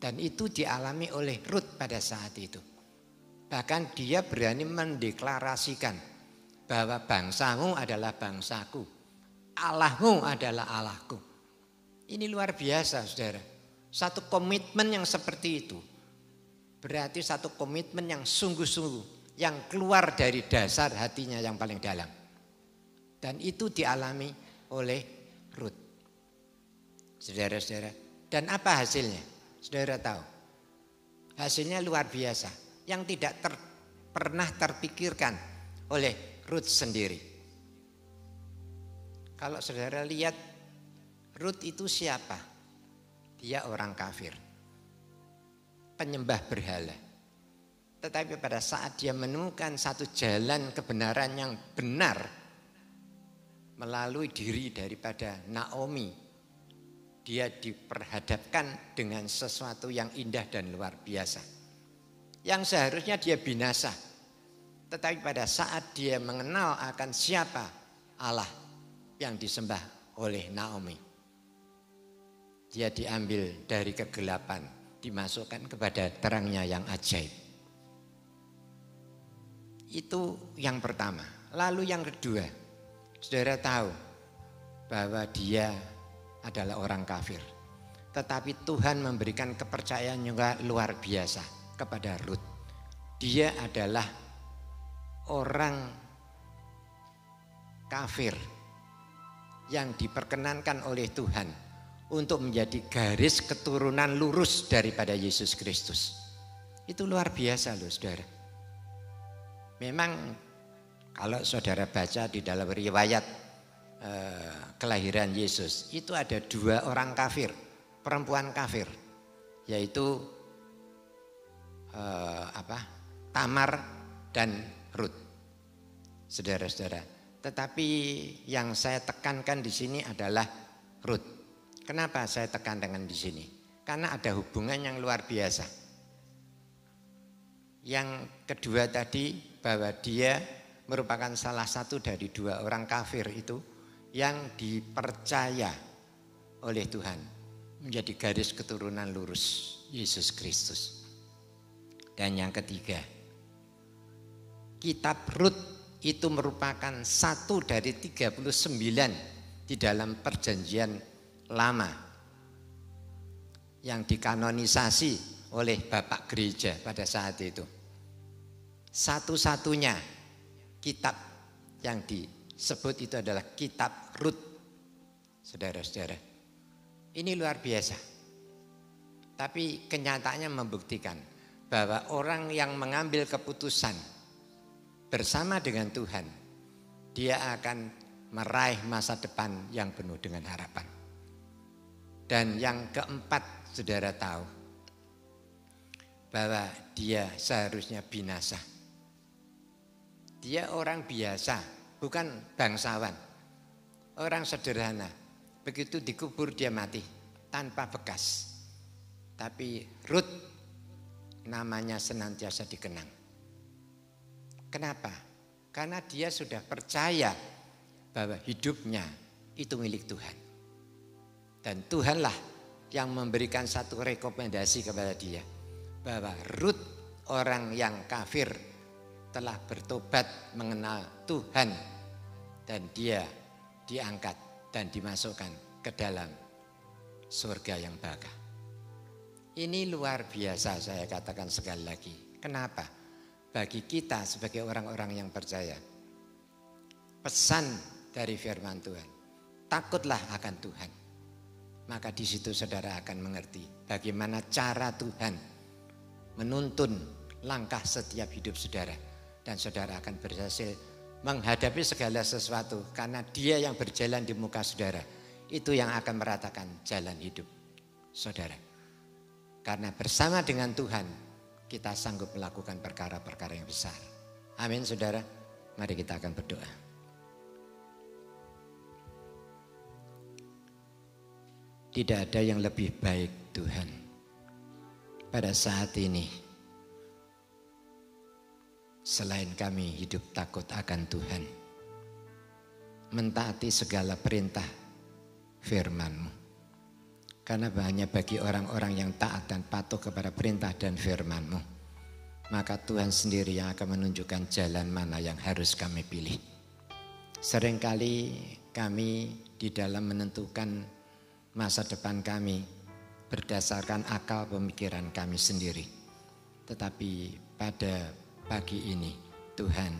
Dan itu dialami oleh Rut pada saat itu. Bahkan dia berani mendeklarasikan bahwa bangsamu adalah bangsaku, Allahmu adalah Allahku. Ini luar biasa, saudara. Satu komitmen yang seperti itu berarti satu komitmen yang sungguh-sungguh, yang keluar dari dasar hatinya yang paling dalam. Dan itu dialami oleh Rut. Saudara-saudara, dan apa hasilnya? Saudara tahu, hasilnya luar biasa, yang tidak pernah terpikirkan oleh Rut sendiri. Kalau saudara lihat, Rut itu siapa? Dia orang kafir, penyembah berhala. Tetapi pada saat dia menemukan satu jalan kebenaran yang benar melalui diri daripada Naomi, dia diperhadapkan dengan sesuatu yang indah dan luar biasa. Yang seharusnya dia binasa. Tetapi pada saat dia mengenal akan siapa Allah yang disembah oleh Naomi, dia diambil dari kegelapan, dimasukkan kepada terangnya yang ajaib. Itu yang pertama. Lalu yang kedua, saudara tahu bahwa dia adalah orang kafir. Tetapi Tuhan memberikan kepercayaan yang luar biasa kepada Rut. Dia adalah orang kafir yang diperkenankan oleh Tuhan untuk menjadi garis keturunan lurus daripada Yesus Kristus. Itu luar biasa loh, saudara. Memang kalau saudara baca di dalam riwayat kelahiran Yesus, itu ada dua orang kafir, perempuan kafir, yaitu Tamar dan Rut. Saudara-saudara, tetapi yang saya tekankan di sini adalah Rut. Kenapa saya tekankan di sini? Karena ada hubungan yang luar biasa. Yang kedua tadi, bahwa dia merupakan salah satu dari dua orang kafir itu yang dipercaya oleh Tuhan menjadi garis keturunan lurus Yesus Kristus. Dan yang ketiga, kitab Rut itu merupakan satu dari 39 di dalam perjanjian lama yang dikanonisasi oleh Bapak Gereja pada saat itu. Satu-satunya kitab yang disebut itu adalah kitab Rut. Saudara-saudara, ini luar biasa. Tapi kenyataannya membuktikan bahwa orang yang mengambil keputusan bersama dengan Tuhan, dia akan meraih masa depan yang penuh dengan harapan. Dan yang keempat, saudara tahu bahwa dia seharusnya binasa. Dia orang biasa, bukan bangsawan, orang sederhana. Begitu dikubur dia mati tanpa bekas. Tapi Rut namanya senantiasa dikenang. Kenapa? Karena dia sudah percaya bahwa hidupnya itu milik Tuhan. Dan Tuhanlah yang memberikan satu rekomendasi kepada dia, bahwa Rut orang yang kafir telah bertobat mengenal Tuhan, dan dia diangkat dan dimasukkan ke dalam surga yang baka. Ini luar biasa, saya katakan sekali lagi. Kenapa? Bagi kita sebagai orang-orang yang percaya, pesan dari firman Tuhan, takutlah akan Tuhan. Maka di situ saudara akan mengerti bagaimana cara Tuhan menuntun langkah setiap hidup saudara. Dan saudara akan berhasil menghadapi segala sesuatu, karena Dia yang berjalan di muka saudara, itu yang akan meratakan jalan hidup saudara. Karena bersama dengan Tuhan kita sanggup melakukan perkara-perkara yang besar. Amin saudara. Mari kita akan berdoa. Tidak ada yang lebih baik Tuhan pada saat ini selain kami hidup takut akan Tuhan, mentaati segala perintah firman-Mu. Karena hanya bagi orang-orang yang taat dan patuh kepada perintah dan firman-Mu, maka Tuhan sendiri yang akan menunjukkan jalan mana yang harus kami pilih. Seringkali kami di dalam menentukan masa depan kami berdasarkan akal pemikiran kami sendiri. Tetapi pada pagi ini Tuhan,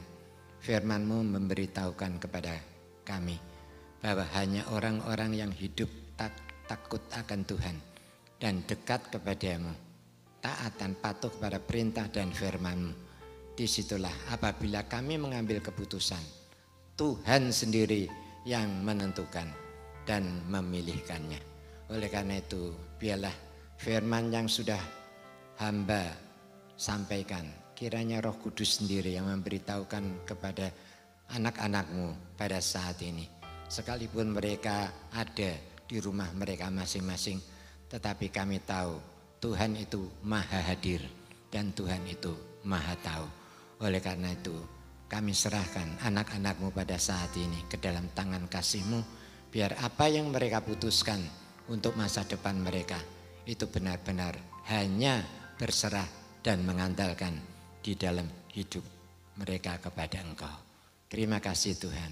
firman-Mu memberitahukan kepada kami bahwa hanya orang-orang yang hidup takut akan Tuhan dan dekat kepada-Mu, taat dan patuh kepada perintah dan firman-Mu, disitulah apabila kami mengambil keputusan, Tuhan sendiri yang menentukan dan memilihkannya. Oleh karena itu, biarlah firman yang sudah hamba sampaikan, kiranya Roh Kudus sendiri yang memberitahukan kepada anak-anak-Mu pada saat ini. Sekalipun mereka ada di rumah mereka masing-masing, tetapi kami tahu Tuhan itu maha hadir dan Tuhan itu maha tahu. Oleh karena itu kami serahkan anak-anak-Mu pada saat ini ke dalam tangan kasih-Mu, biar apa yang mereka putuskan untuk masa depan mereka itu benar-benar hanya berserah dan mengandalkan di dalam hidup mereka kepada Engkau. Terima kasih Tuhan.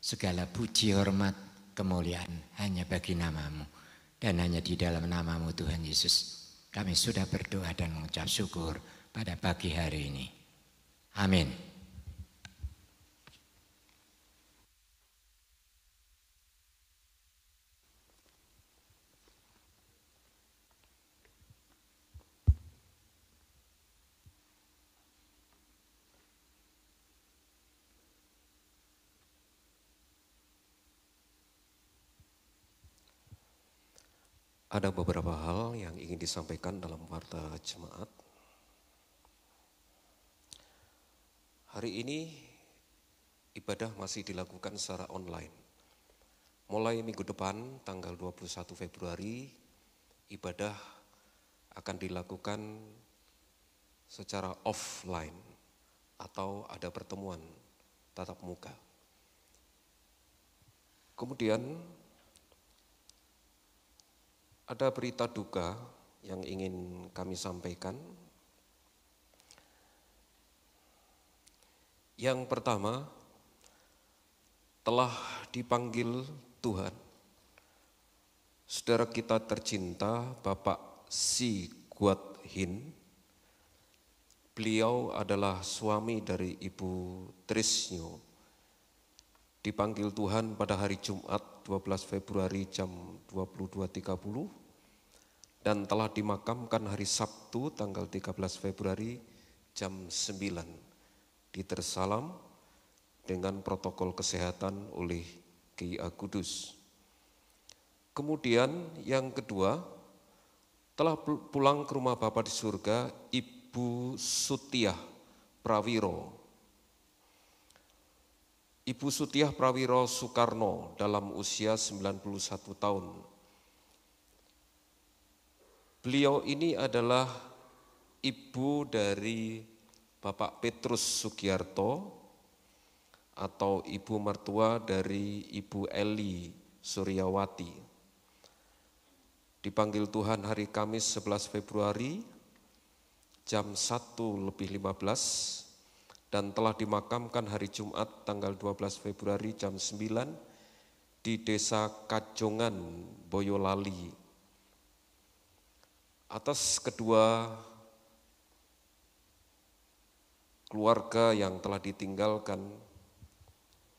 Segala puji, hormat, kemuliaan hanya bagi nama-Mu. Dan hanya di dalam nama-Mu Tuhan Yesus kami sudah berdoa dan mengucap syukur pada pagi hari ini. Amin. Ada beberapa hal yang ingin disampaikan dalam warta jemaat. Hari ini ibadah masih dilakukan secara online. Mulai minggu depan tanggal 21 Februari ibadah akan dilakukan secara offline atau ada pertemuan tatap muka. Kemudian ada berita duka yang ingin kami sampaikan. Yang pertama, telah dipanggil Tuhan saudara kita tercinta Bapak Si Guat Hin. Beliau adalah suami dari Ibu Trisnyo. Dipanggil Tuhan pada hari Jumat 12 Februari jam 22.30 dan telah dimakamkan hari Sabtu tanggal 13 Februari jam 9 di Tersalam dengan protokol kesehatan oleh Ki Kudus. Kemudian yang kedua, telah pulang ke rumah Bapa di surga Ibu Sutiah Prawiro. Ibu Sutiah Prawiro Soekarno dalam usia 91 tahun. Beliau ini adalah ibu dari Bapak Petrus Sugiarto atau ibu mertua dari Ibu Eli Suryawati. Dipanggil Tuhan hari Kamis 11 Februari jam 1:15 dan telah dimakamkan hari Jumat tanggal 12 Februari jam 9 di Desa Kajongan, Boyolali. Atas kedua keluarga yang telah ditinggalkan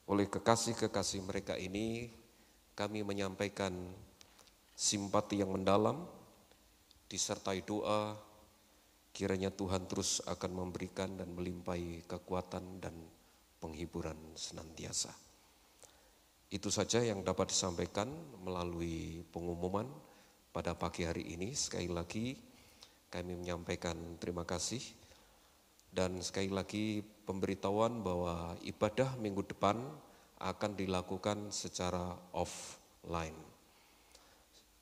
oleh kekasih-kekasih mereka ini, kami menyampaikan simpati yang mendalam, disertai doa, kiranya Tuhan terus akan memberikan dan melimpahi kekuatan dan penghiburan senantiasa. Itu saja yang dapat disampaikan melalui pengumuman pada pagi hari ini. Sekali lagi kami menyampaikan terima kasih dan sekali lagi pemberitahuan bahwa ibadah minggu depan akan dilakukan secara offline.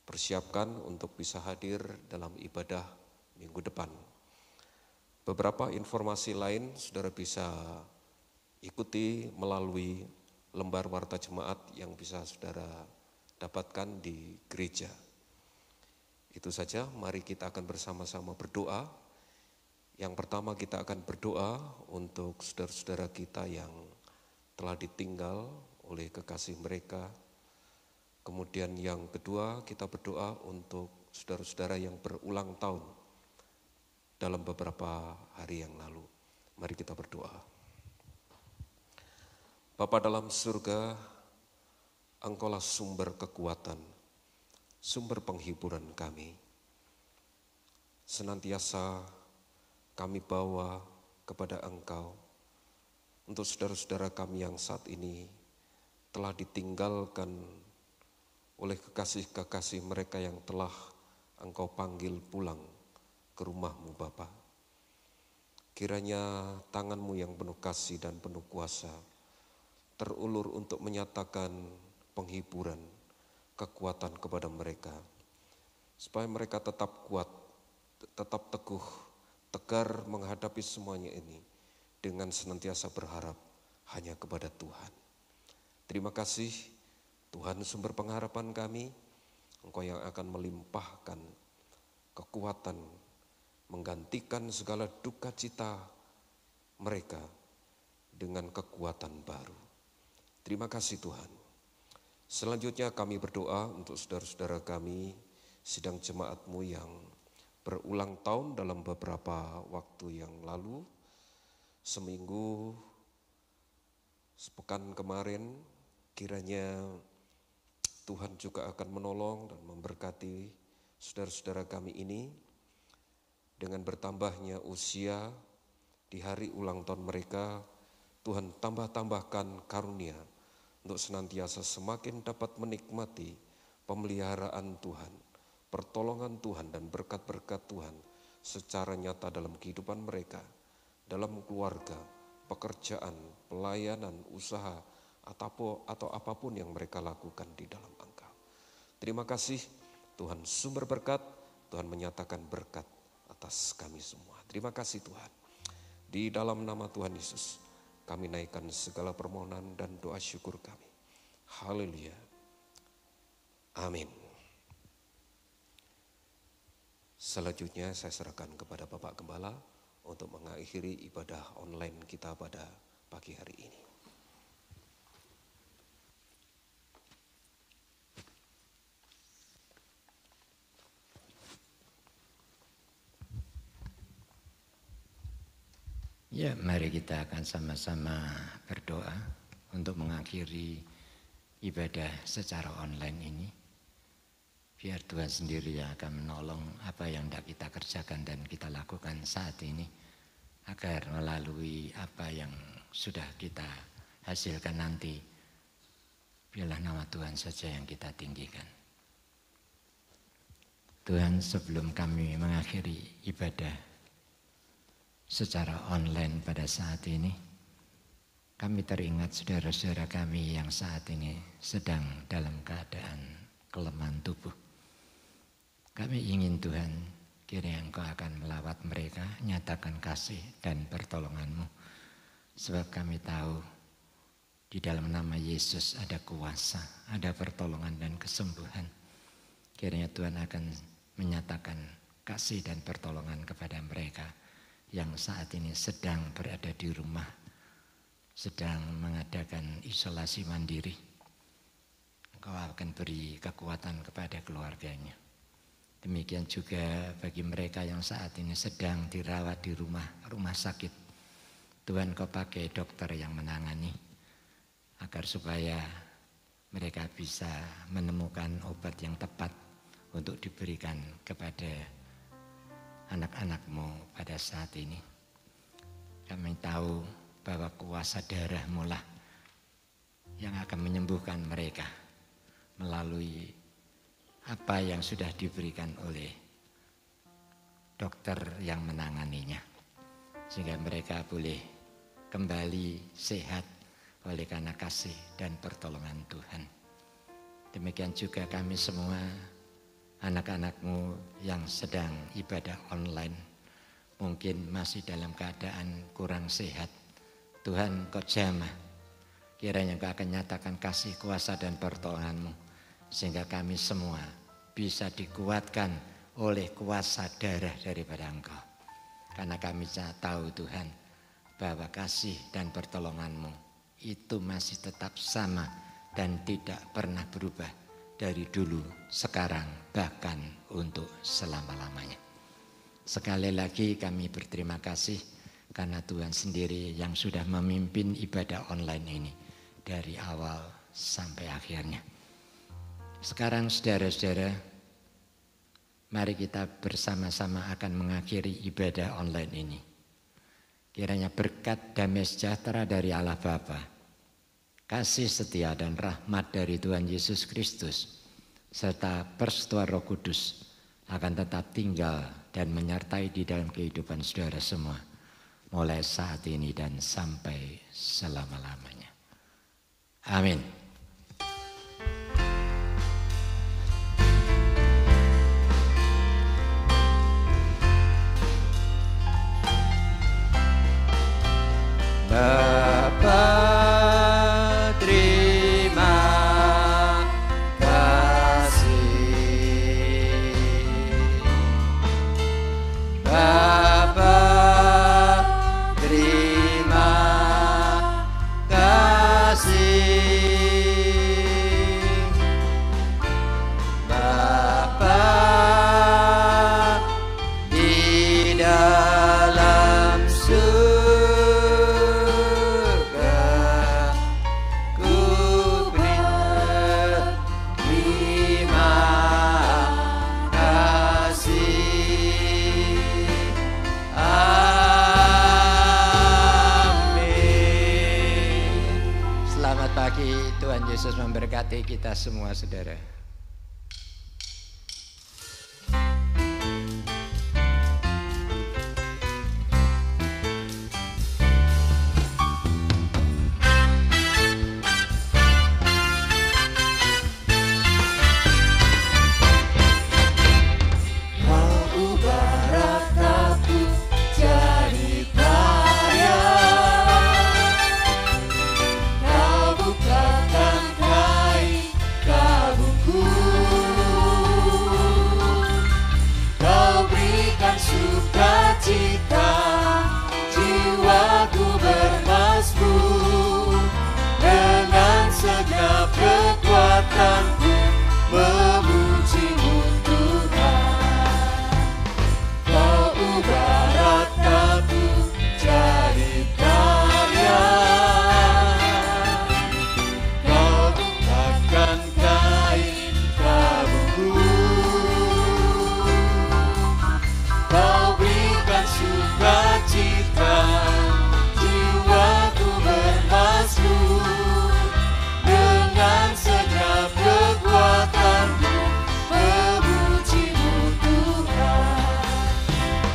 Persiapkan untuk bisa hadir dalam ibadah minggu depan. Beberapa informasi lain saudara bisa ikuti melalui lembar warta jemaat yang bisa saudara dapatkan di gereja. Itu saja, mari kita akan bersama-sama berdoa. Yang pertama kita akan berdoa untuk saudara-saudara kita yang telah ditinggal oleh kekasih mereka. Kemudian yang kedua kita berdoa untuk saudara-saudara yang berulang tahun dalam beberapa hari yang lalu. Mari kita berdoa. Bapa dalam surga, Engkaulah sumber kekuatan, sumber penghiburan kami. Senantiasa kami bawa kepada Engkau untuk saudara-saudara kami yang saat ini telah ditinggalkan oleh kekasih-kekasih mereka yang telah Engkau panggil pulang ke rumah-Mu Bapa. Kiranya tangan-Mu yang penuh kasih dan penuh kuasa terulur untuk menyatakan penghiburan, kekuatan kepada mereka. Supaya mereka tetap kuat, tetap teguh, tegar menghadapi semuanya ini dengan senantiasa berharap hanya kepada Tuhan. Terima kasih Tuhan sumber pengharapan kami, Engkau yang akan melimpahkan kekuatan, menggantikan segala duka cita mereka dengan kekuatan baru. Terima kasih Tuhan. Selanjutnya kami berdoa untuk saudara-saudara kami, sidang jemaat-Mu yang berulang tahun dalam beberapa waktu yang lalu, seminggu, sepekan kemarin, kiranya Tuhan juga akan menolong dan memberkati saudara-saudara kami ini dengan bertambahnya usia di hari ulang tahun mereka. Tuhan tambah-tambahkan karunia untuk senantiasa semakin dapat menikmati pemeliharaan Tuhan, pertolongan Tuhan dan berkat-berkat Tuhan secara nyata dalam kehidupan mereka, dalam keluarga, pekerjaan, pelayanan, usaha, atau apapun yang mereka lakukan di dalam Engkau. Terima kasih Tuhan sumber berkat, Tuhan menyatakan berkat atas kami semua. Terima kasih Tuhan. Di dalam nama Tuhan Yesus, kami naikkan segala permohonan dan doa syukur kami. Haleluya. Amin. Selanjutnya saya serahkan kepada Bapak Gembala untuk mengakhiri ibadah online kita pada pagi hari ini. Ya, mari kita akan sama-sama berdoa untuk mengakhiri ibadah secara online ini. Biar Tuhan sendiri yang akan menolong apa yang tidak kita kerjakan dan kita lakukan saat ini, agar melalui apa yang sudah kita hasilkan nanti, biarlah nama Tuhan saja yang kita tinggikan. Tuhan, sebelum kami mengakhiri ibadah secara online pada saat ini, kami teringat saudara-saudara kami yang saat ini sedang dalam keadaan kelemahan tubuh. Kami ingin Tuhan, kiranya Engkau akan melawat mereka, nyatakan kasih dan pertolongan-Mu. Sebab kami tahu di dalam nama Yesus ada kuasa, ada pertolongan dan kesembuhan. Kiranya Tuhan akan menyatakan kasih dan pertolongan kepada mereka yang saat ini sedang berada di rumah, sedang mengadakan isolasi mandiri. Engkau akan beri kekuatan kepada keluarganya. Demikian juga bagi mereka yang saat ini sedang dirawat di rumah sakit. Tuhan, Kau pakai dokter yang menangani, agar supaya mereka bisa menemukan obat yang tepat untuk diberikan kepada anak-anak-Mu pada saat ini. Kami tahu bahwa kuasa darah-Mu lah yang akan menyembuhkan mereka melalui apa yang sudah diberikan oleh dokter yang menanganinya. Sehingga mereka boleh kembali sehat oleh karena kasih dan pertolongan Tuhan. Demikian juga kami semua, anak-anak-Mu yang sedang ibadah online, mungkin masih dalam keadaan kurang sehat. Tuhan, Kau jamah, kiranya Kau akan nyatakan kasih, kuasa dan pertolongan-Mu, sehingga kami semua bisa dikuatkan oleh kuasa darah daripada Engkau. Karena kami tahu Tuhan, bahwa kasih dan pertolongan-Mu itu masih tetap sama dan tidak pernah berubah dari dulu, sekarang, bahkan untuk selama-lamanya. Sekali lagi kami berterima kasih karena Tuhan sendiri yang sudah memimpin ibadah online ini dari awal sampai akhirnya. Sekarang saudara-saudara, mari kita bersama-sama akan mengakhiri ibadah online ini. Kiranya berkat damai sejahtera dari Allah Bapa, kasih setia dan rahmat dari Tuhan Yesus Kristus, serta persekutuan Roh Kudus akan tetap tinggal dan menyertai di dalam kehidupan saudara semua, mulai saat ini dan sampai selama-lamanya. Amin. Bapa, terima kasih. Bapa, terima kasih. Bapa di dalam Tuhan Yesus memberkati kita semua, saudara.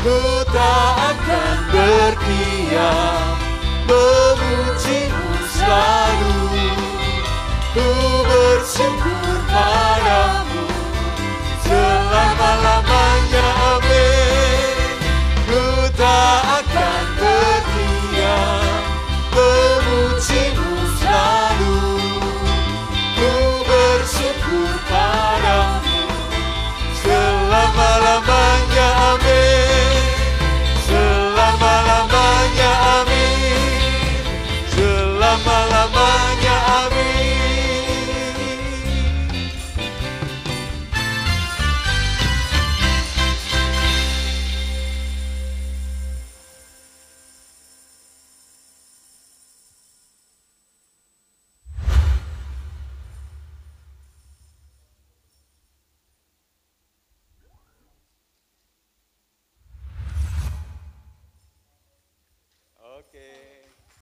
Ku tak akan berdiam